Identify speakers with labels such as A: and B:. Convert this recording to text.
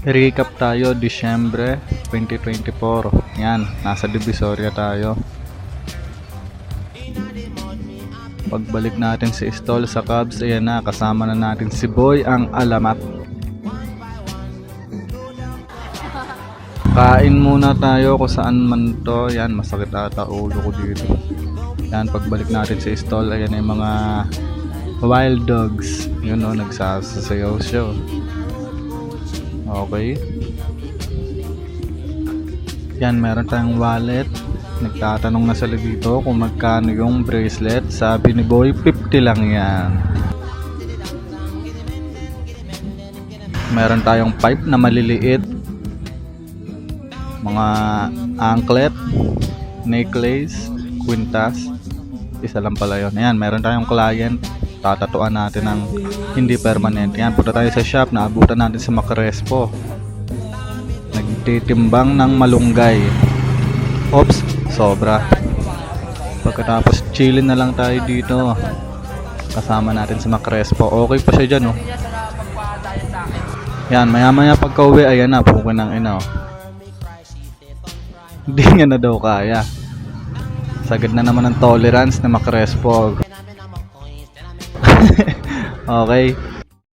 A: Recap tayo, Disyembre 2024. Yan, nasa Divisoria tayo. Pagbalik natin si Stol sa Cubs, ayan na, kasama na natin si Boy ang alamat. Kain muna tayo kung saan man to. Yan, masakit ata ulo ko dito. Yan, pagbalik natin si Stol, ayan na yung mga wild dogs. Yun o, nagsasayaw siya. Okay. Yan, meron tayong wallet. Nagtatanong na sila dito kung magkano yung bracelet. Sabi ni Boy, 50 lang yan. Meron tayong pipe na maliliit. Mga anklet, necklace, quintas. Isa lang pala yun. Ayan, meron tayong client. Tatatuan natin ng hindi permanente. Yan, punta tayo sa shop. Naabutan natin sa Macrespo. Nagtitimbang ng malunggay. Oops, sobra. Pagkatapos chillin na lang tayo dito. Kasama natin sa Macrespo. Okay pa siya dyan, oh. Yan, maya maya pagka uwi, ayan na, pukin ng ina, oh. Hindi nga na daw kaya. Sagad na naman ang tolerance na Macrespo. Okay.